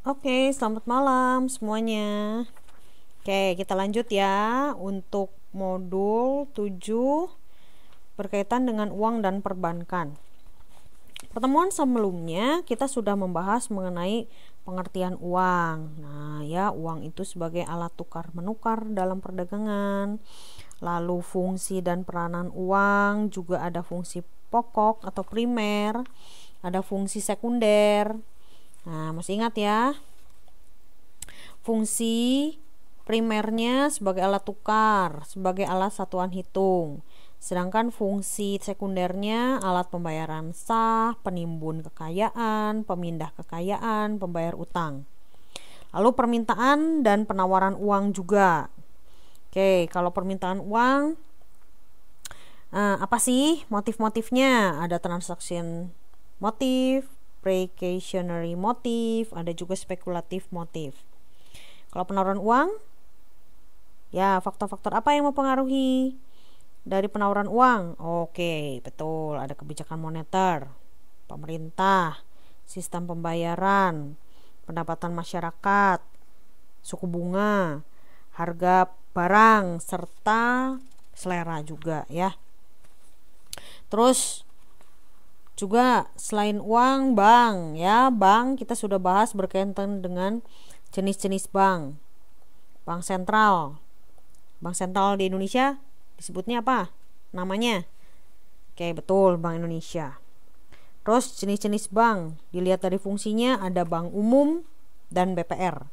Oke, selamat malam semuanya. Oke, kita lanjut ya untuk modul 7 berkaitan dengan uang dan perbankan. Pertemuan sebelumnya kita sudah membahas mengenai pengertian uang. Nah, ya, uang itu sebagai alat tukar menukar dalam perdagangan. Lalu fungsi dan peranan uang, juga ada fungsi pokok atau primer, ada fungsi sekunder. Nah, masih ingat ya? Fungsi primernya sebagai alat tukar, sebagai alat satuan hitung. Sedangkan fungsi sekundernya alat pembayaran sah, penimbun kekayaan, pemindah kekayaan, pembayar utang. Lalu permintaan dan penawaran uang juga. Oke, kalau permintaan uang, apa sih motif-motifnya? Ada transaction motif, precautionary motif, ada juga spekulatif motif. Kalau penawaran uang, ya faktor-faktor apa yang mempengaruhi dari penawaran uang? Oke, betul, ada kebijakan moneter, pemerintah, sistem pembayaran, pendapatan masyarakat, suku bunga, harga barang, serta selera juga ya. Terus juga selain uang, bank ya, bank kita sudah bahas berkaitan dengan jenis-jenis bank. Bank sentral di Indonesia disebutnya apa namanya? Oke, betul, Bank Indonesia. Terus jenis-jenis bank dilihat dari fungsinya, ada bank umum dan BPR.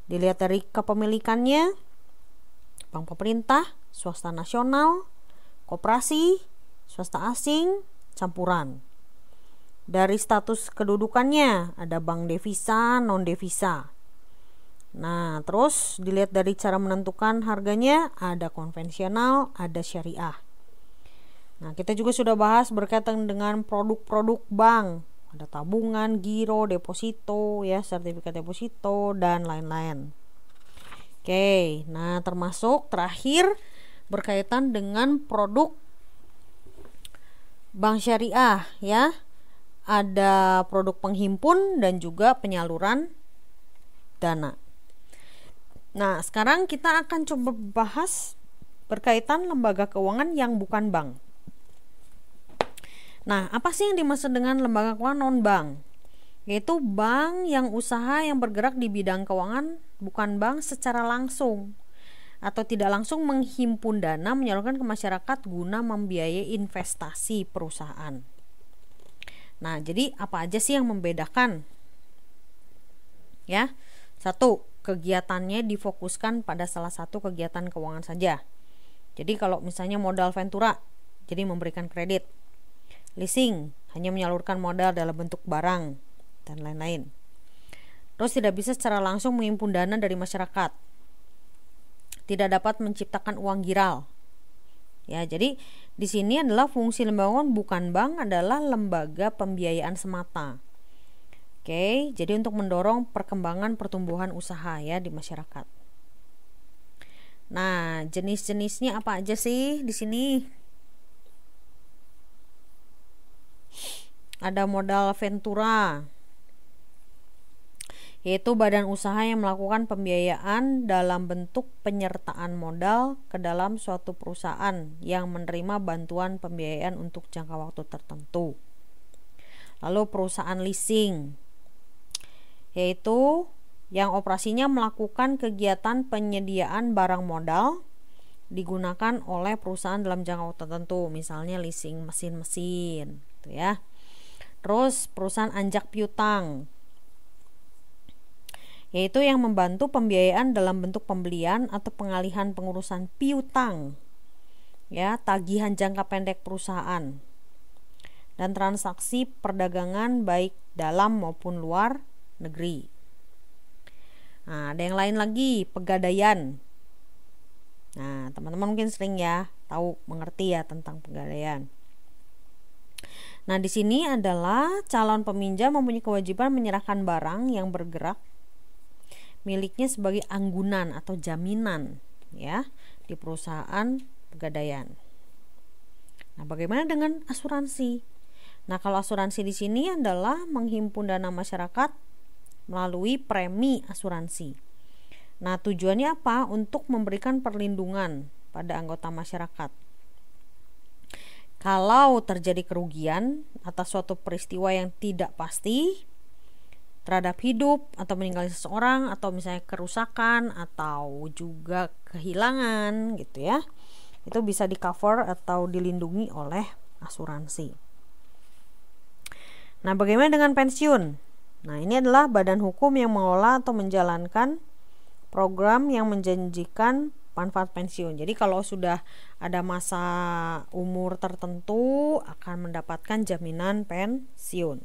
Dilihat dari kepemilikannya, bank pemerintah, swasta nasional, koperasi, swasta asing, campuran. Dari status kedudukannya, ada bank devisa, non devisa. Nah, terus dilihat dari cara menentukan harganya, ada konvensional, ada syariah. Nah, kita juga sudah bahas berkaitan dengan produk-produk bank. Ada tabungan, giro, deposito, ya, sertifikat deposito, dan lain-lain. Oke, nah termasuk terakhir berkaitan dengan produk bank syariah, ya. Ada produk penghimpun dan juga penyaluran dana. Nah, sekarang kita akan coba bahas berkaitan lembaga keuangan yang bukan bank. Nah, apa sih yang dimaksud dengan lembaga keuangan non-bank? Yaitu bank yang usaha yang bergerak di bidang keuangan bukan bank secara langsung atau tidak langsung menghimpun dana menyalurkan ke masyarakat guna membiayai investasi perusahaan. Nah, jadi apa aja sih yang membedakan? Ya, satu, kegiatannya difokuskan pada salah satu kegiatan keuangan saja. Jadi kalau misalnya modal ventura, jadi memberikan kredit. Leasing, hanya menyalurkan modal dalam bentuk barang dan lain-lain. Terus tidak bisa secara langsung menghimpun dana dari masyarakat. Tidak dapat menciptakan uang giral. Ya, jadi di sini adalah fungsi lembaga bukan bank adalah lembaga pembiayaan semata. Oke, jadi untuk mendorong perkembangan pertumbuhan usaha ya di masyarakat. Nah, jenis-jenisnya apa aja sih di sini? Ada modal ventura, yaitu badan usaha yang melakukan pembiayaan dalam bentuk penyertaan modal ke dalam suatu perusahaan yang menerima bantuan pembiayaan untuk jangka waktu tertentu. Lalu perusahaan leasing, yaitu yang operasinya melakukan kegiatan penyediaan barang modal digunakan oleh perusahaan dalam jangka waktu tertentu, misalnya leasing mesin-mesin gitu ya. Terus perusahaan anjak piutang, yaitu yang membantu pembiayaan dalam bentuk pembelian atau pengalihan pengurusan piutang, ya, tagihan jangka pendek perusahaan dan transaksi perdagangan baik dalam maupun luar negeri. Nah, ada yang lain lagi, pegadaian. Nah, teman-teman mungkin sering ya tahu, mengerti ya tentang pegadaian. Nah, di sini adalah calon peminjam mempunyai kewajiban menyerahkan barang yang bergerak miliknya sebagai anggunan atau jaminan ya di perusahaan pegadaian. Nah, bagaimana dengan asuransi? Nah, kalau asuransi di sini adalah menghimpun dana masyarakat melalui premi asuransi. Nah, tujuannya apa? Untuk memberikan perlindungan pada anggota masyarakat. Kalau terjadi kerugian atas suatu peristiwa yang tidak pasti terhadap hidup atau meninggalnya seseorang, atau misalnya kerusakan atau juga kehilangan gitu ya, itu bisa di cover atau dilindungi oleh asuransi. Nah, bagaimana dengan pensiun? Nah, ini adalah badan hukum yang mengelola atau menjalankan program yang menjanjikan manfaat pensiun. Jadi kalau sudah ada masa umur tertentu akan mendapatkan jaminan pensiun.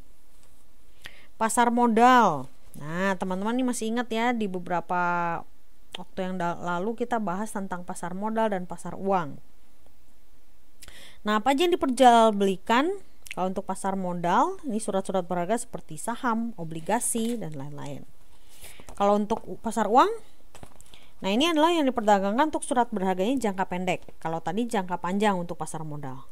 Pasar modal. Nah, teman-teman ini masih ingat ya, di beberapa waktu yang lalu kita bahas tentang pasar modal dan pasar uang. Nah, apa aja yang diperjualbelikan? Kalau untuk pasar modal, ini surat-surat berharga seperti saham, obligasi, dan lain-lain. Kalau untuk pasar uang, nah ini adalah yang diperdagangkan untuk surat berharganya jangka pendek. Kalau tadi jangka panjang untuk pasar modal.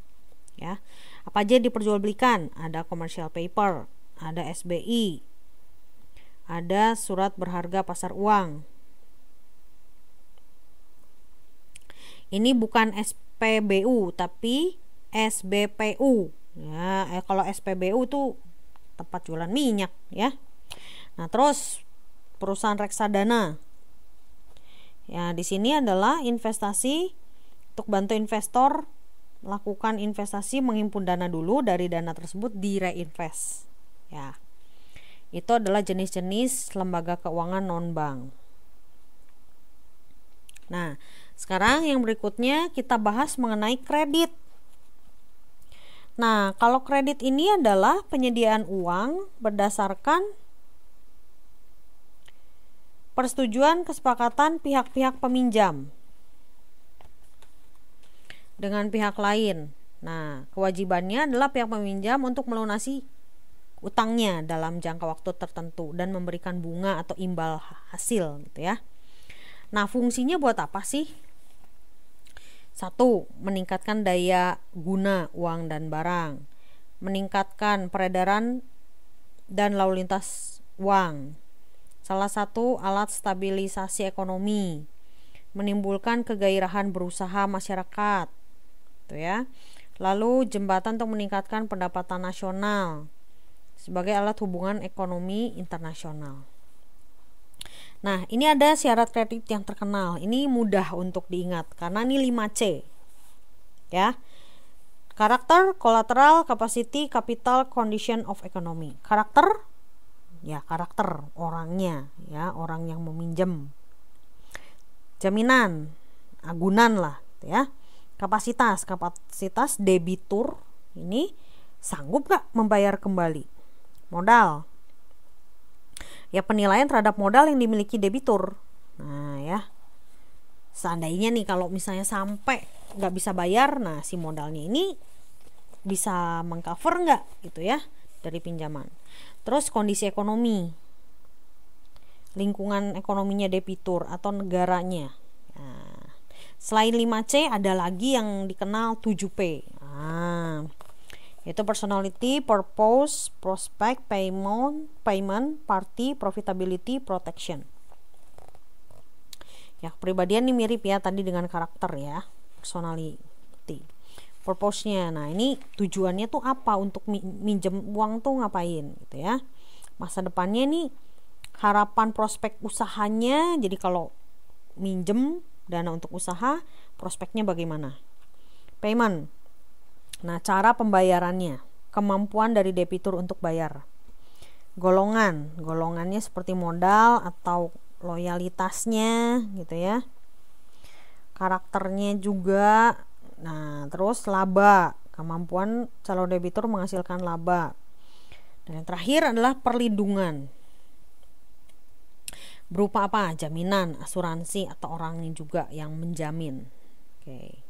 Ya. Apa aja yang diperjualbelikan? Ada commercial paper, ada SBI, ada surat berharga pasar uang. Ini bukan SPBU tapi SBPU. Ya, kalau SPBU tuh tempat jualan minyak ya. Nah, terus perusahaan reksadana. Ya, di sini adalah investasi untuk bantu investor melakukan investasi, menghimpun dana dulu, dari dana tersebut direinvest. Ya. Itu adalah jenis-jenis lembaga keuangan non-bank. Nah, sekarang yang berikutnya kita bahas mengenai kredit. Nah, kalau kredit ini adalah penyediaan uang berdasarkan persetujuan kesepakatan pihak-pihak peminjam dengan pihak lain. Nah, kewajibannya adalah pihak peminjam untuk melunasi utangnya dalam jangka waktu tertentu dan memberikan bunga atau imbal hasil gitu ya. Nah, fungsinya buat apa sih? 1. Meningkatkan daya guna uang dan barang, meningkatkan peredaran dan lalu lintas uang. Salah satu alat stabilisasi ekonomi, menimbulkan kegairahan berusaha masyarakat, gitu ya. Lalu jembatan untuk meningkatkan pendapatan nasional sebagai alat hubungan ekonomi internasional. Nah, ini ada syarat kredit yang terkenal. Ini mudah untuk diingat karena ini 5C. Ya. Karakter, collateral, capacity, capital, condition of economy. Karakter, ya karakter orangnya, ya orang yang meminjam. Jaminan, agunan lah, ya. Kapasitas debitur ini sanggup gak membayar kembali. Modal, ya penilaian terhadap modal yang dimiliki debitur. Nah ya, seandainya nih kalau misalnya sampai nggak bisa bayar, nah si modalnya ini bisa mengcover nggak gitu ya dari pinjaman. Terus kondisi ekonomi, lingkungan ekonominya debitur atau negaranya. Nah, selain 5C ada lagi yang dikenal 7P. Nah, yaitu personality, purpose, prospect, payment, party, profitability, protection. Ya, kepribadian ini mirip ya tadi dengan karakter ya, personality. Purpose-nya, nah ini tujuannya tuh apa, untuk minjem uang tuh ngapain gitu ya. Masa depannya nih, harapan prospek usahanya, jadi kalau minjem dana untuk usaha, prospeknya bagaimana. Payment, nah cara pembayarannya, kemampuan dari debitur untuk bayar. Golongannya seperti modal atau loyalitasnya gitu ya. Karakternya juga. Nah, terus laba, kemampuan calon debitur menghasilkan laba. Dan yang terakhir adalah perlindungan. Berupa apa? Jaminan, asuransi atau orangnya juga yang menjamin. Oke.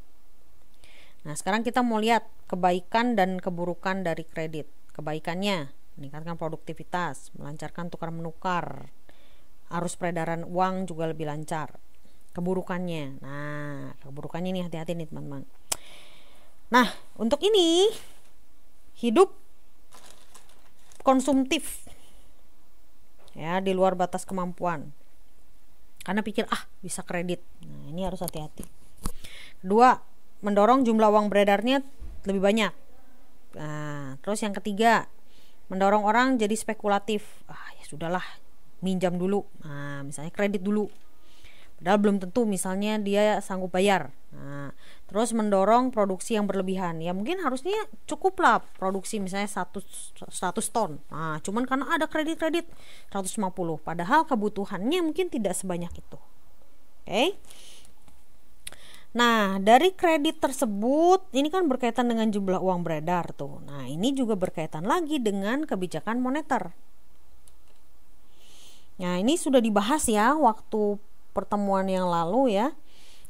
Nah, sekarang kita mau lihat kebaikan dan keburukan dari kredit. Kebaikannya, meningkatkan produktivitas, melancarkan tukar menukar, arus peredaran uang juga lebih lancar. Keburukannya, nah keburukannya nih, hati-hati nih teman-teman. Nah, untuk ini hidup konsumtif, ya, di luar batas kemampuan. Karena pikir bisa kredit. Nah, ini harus hati-hati. Kedua, mendorong jumlah uang beredarnya lebih banyak. Nah, terus yang ketiga, mendorong orang jadi spekulatif. Ya sudahlah, minjam dulu. Nah, misalnya kredit dulu. Padahal belum tentu misalnya dia sanggup bayar. Nah, terus mendorong produksi yang berlebihan. Ya mungkin harusnya cukuplah produksi misalnya 100 ton. Nah, cuman karena ada kredit 150. Padahal kebutuhannya mungkin tidak sebanyak itu. Oke. Nah, dari kredit tersebut ini kan berkaitan dengan jumlah uang beredar tuh. Nah, ini juga berkaitan lagi dengan kebijakan moneter. Nah, ini sudah dibahas ya waktu pertemuan yang lalu ya.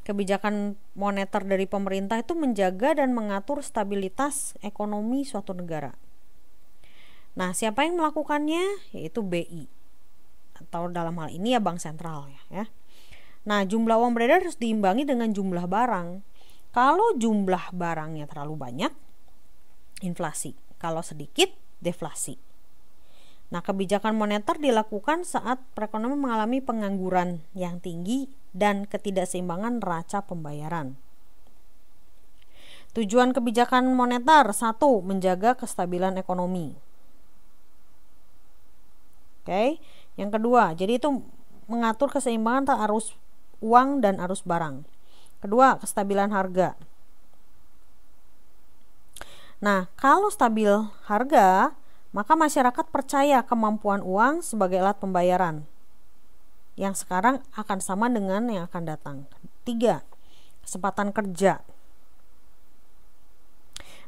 Kebijakan moneter dari pemerintah itu menjaga dan mengatur stabilitas ekonomi suatu negara. Nah, siapa yang melakukannya? Yaitu BI, atau dalam hal ini ya Bank Sentral ya. Nah, jumlah uang beredar harus diimbangi dengan jumlah barang. Kalau jumlah barangnya terlalu banyak, inflasi. Kalau sedikit, deflasi. Nah, kebijakan moneter dilakukan saat perekonomian mengalami pengangguran yang tinggi dan ketidakseimbangan neraca pembayaran. Tujuan kebijakan moneter, 1. Menjaga kestabilan ekonomi. Oke. Yang kedua, jadi itu mengatur keseimbangan antara arus uang dan arus barang. Kedua, kestabilan harga. Nah, kalau stabil harga, maka masyarakat percaya kemampuan uang sebagai alat pembayaran yang sekarang akan sama dengan yang akan datang. 3. Kesempatan kerja.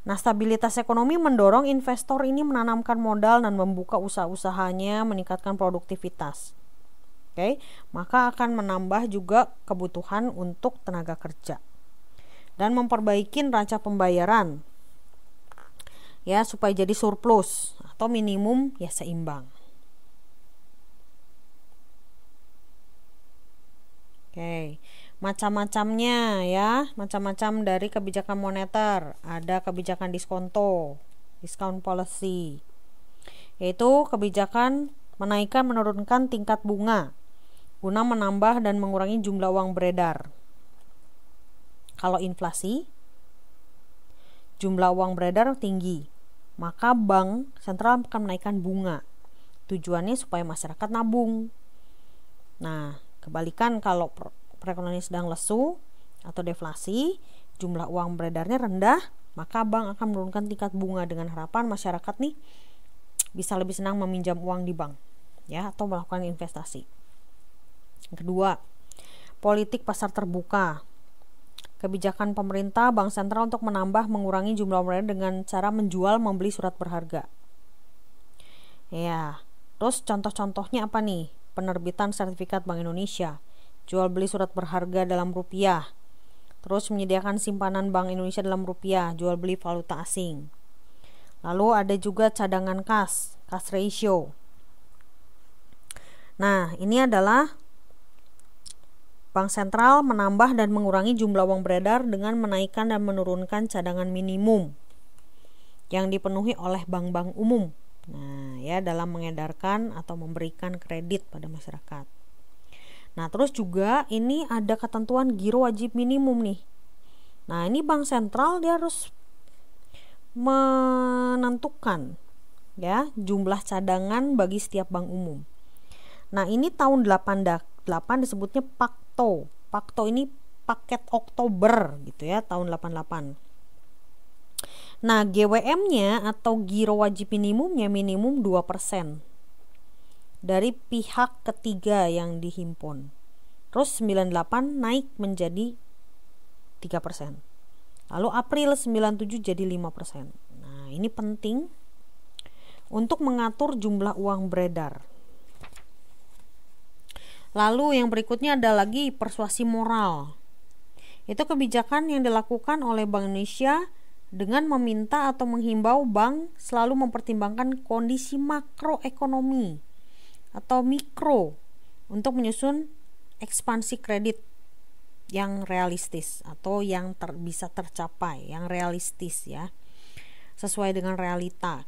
Nah, stabilitas ekonomi mendorong investor ini menanamkan modal dan membuka usaha-usahanya, meningkatkan produktivitas. Oke, maka akan menambah juga kebutuhan untuk tenaga kerja dan memperbaiki neraca pembayaran ya, supaya jadi surplus atau minimum ya seimbang. Oke, macam-macamnya ya, macam-macam dari kebijakan moneter. Ada kebijakan diskonto, discount policy, yaitu kebijakan menaikkan menurunkan tingkat bunga guna menambah dan mengurangi jumlah uang beredar. Kalau inflasi, jumlah uang beredar tinggi, maka bank sentral akan menaikkan bunga. Tujuannya supaya masyarakat nabung. Nah, kebalikan kalau perekonomian sedang lesu atau deflasi, jumlah uang beredarnya rendah, maka bank akan menurunkan tingkat bunga dengan harapan masyarakat nih bisa lebih senang meminjam uang di bank ya, atau melakukan investasi. Yang kedua, politik pasar terbuka. Kebijakan pemerintah bank sentral untuk menambah mengurangi jumlah beredar dengan cara menjual membeli surat berharga. Ya, terus contoh-contohnya apa nih? Penerbitan sertifikat Bank Indonesia, jual beli surat berharga dalam rupiah. Terus menyediakan simpanan Bank Indonesia dalam rupiah, jual beli valuta asing. Lalu ada juga cadangan kas, cash ratio. Nah, ini adalah Bank sentral menambah dan mengurangi jumlah uang beredar dengan menaikkan dan menurunkan cadangan minimum yang dipenuhi oleh bank-bank umum. Nah, ya, dalam mengedarkan atau memberikan kredit pada masyarakat. Nah, terus juga ini ada ketentuan giro wajib minimum nih. Nah, ini bank sentral dia harus menentukan ya jumlah cadangan bagi setiap bank umum. Nah, ini tahun 88 disebutnya Pakto. Pakto ini paket Oktober gitu ya, tahun 88. Nah, GWM-nya atau giro wajib minimumnya minimum 2% dari pihak ketiga yang dihimpun. Terus 98 naik menjadi 3%. Lalu April 97 jadi 5%. Nah, ini penting untuk mengatur jumlah uang beredar. Lalu yang berikutnya ada lagi persuasi moral. Itu kebijakan yang dilakukan oleh Bank Indonesia dengan meminta atau menghimbau bank selalu mempertimbangkan kondisi makroekonomi atau mikro untuk menyusun ekspansi kredit yang realistis atau yang bisa tercapai, yang realistis ya, sesuai dengan realita.